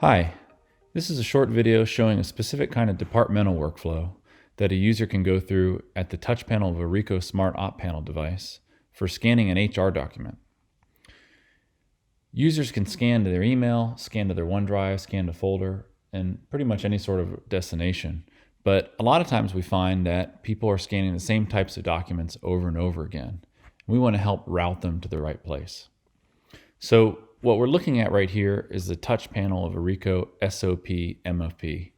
Hi, this is a short video showing a specific kind of departmental workflow that a user can go through at the touch panel of a Ricoh Smart Op Panel device for scanning an HR document. Users can scan to their email, scan to their OneDrive, scan to folder, and pretty much any sort of destination. But a lot of times we find that people are scanning the same types of documents over and over again. We want to help route them to the right place. So what we're looking at right here is the touch panel of a Ricoh SOP MFP.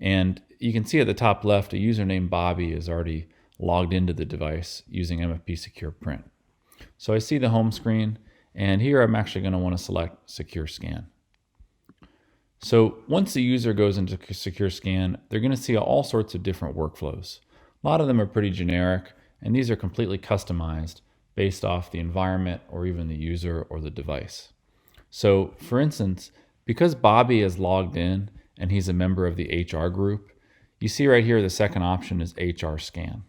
And you can see at the top left, a user named Bobby is already logged into the device using MFPsecure print. So I see the home screen, and here I'm actually going to want to select Secure Scan. So once the user goes into Secure Scan, they're going to see all sorts of different workflows. A lot of them are pretty generic, and these are completely customized based off the environment or even the user or the device. So for instance, because Bobby is logged in and he's a member of the HR group, you see right here the second option is HR Scan.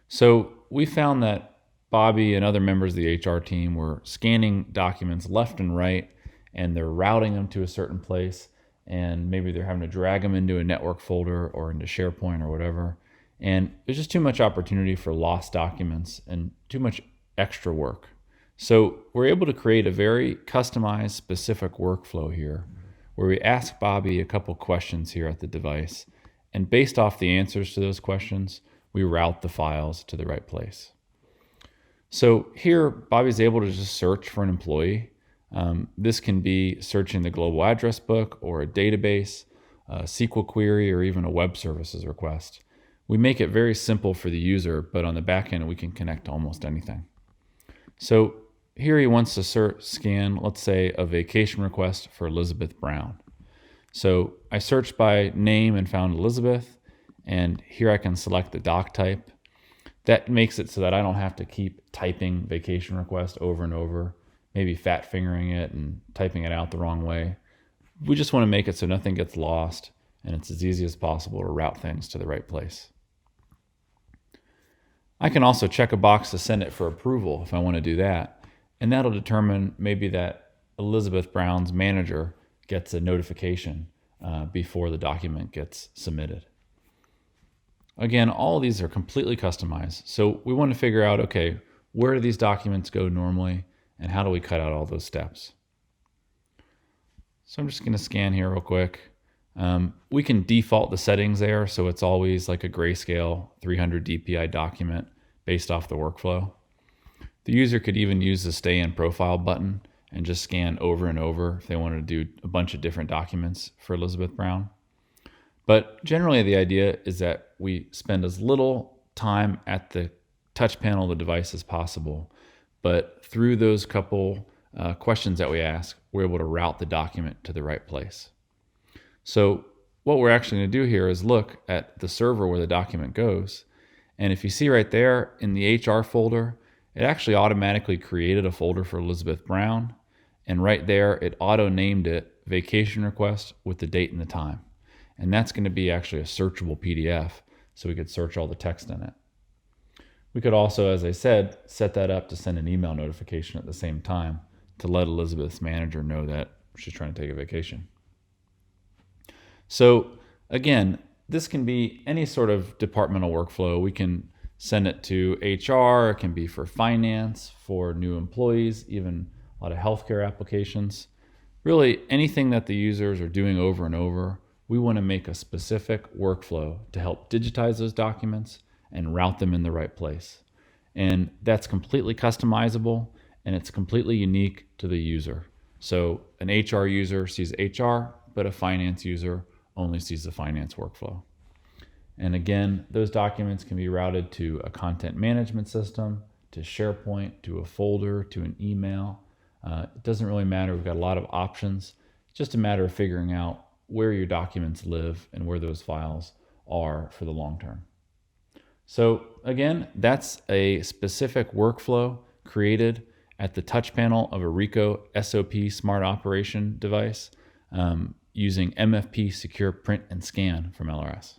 So we found that Bobby and other members of the HR team were scanning documents left and right, and they're routing them to a certain place, and maybe they're having to drag them into a network folder or into SharePoint or whatever. And there's just too much opportunity for lost documents and too much extra work. So we're able to create a very customized, specific workflow here where we ask Bobby a couple questions here at the device, and based off the answers to those questions, we route the files to the right place. So here, Bobby's able to just search for an employee. This can be searching the global address book or a database, a SQL query, or even a web services request. We make it very simple for the user, but on the back end, we can connect to almost anything. So here he wants to scan, let's say, a vacation request for Elizabeth Brown. So I searched by name and found Elizabeth, and here I can select the doc type. That makes it so that I don't have to keep typing vacation request over and over, maybe fat fingering it and typing it out the wrong way. We just want to make it so nothing gets lost and it's as easy as possible to route things to the right place. I can also check a box to send it for approval if I want to do that, and that'll determine maybe that Elizabeth Brown's manager gets a notification before the document gets submitted. Again, all of these are completely customized, so we want to figure out, okay, where do these documents go normally, and how do we cut out all those steps? So I'm just going to scan here real quick. We can default the settings there, so it's always like a grayscale 300 DPI document based off the workflow. The user could even use the Stay in Profile button and just scan over and over if they wanted to do a bunch of different documents for Elizabeth Brown. But generally the idea is that we spend as little time at the touch panel of the device as possible, but through those couple questions that we ask, we're able to route the document to the right place. So what we're actually going to do here is look at the server where the document goes. And if you see right there in the HR folder, it actually automatically created a folder for Elizabeth Brown. And right there, it auto-named it Vacation Request with the date and the time. And that's going to be actually a searchable PDF, so we could search all the text in it. We could also, as I said, set that up to send an email notification at the same time to let Elizabeth's manager know that she's trying to take a vacation. So again, this can be any sort of departmental workflow. We can send it to HR, it can be for finance, for new employees, even a lot of healthcare applications. Really anything that the users are doing over and over, we want to make a specific workflow to help digitize those documents and route them in the right place. And that's completely customizable, and it's completely unique to the user. So an HR user sees HR, but a finance user only sees the finance workflow. And again, those documents can be routed to a content management system, to SharePoint, to a folder, to an email. It doesn't really matter. We've got a lot of options. It's just a matter of figuring out where your documents live and where those files are for the long term. So again, that's a specific workflow created at the touch panel of a Ricoh SOP Smart Operation device using MFPsecure Print and Scan from LRS.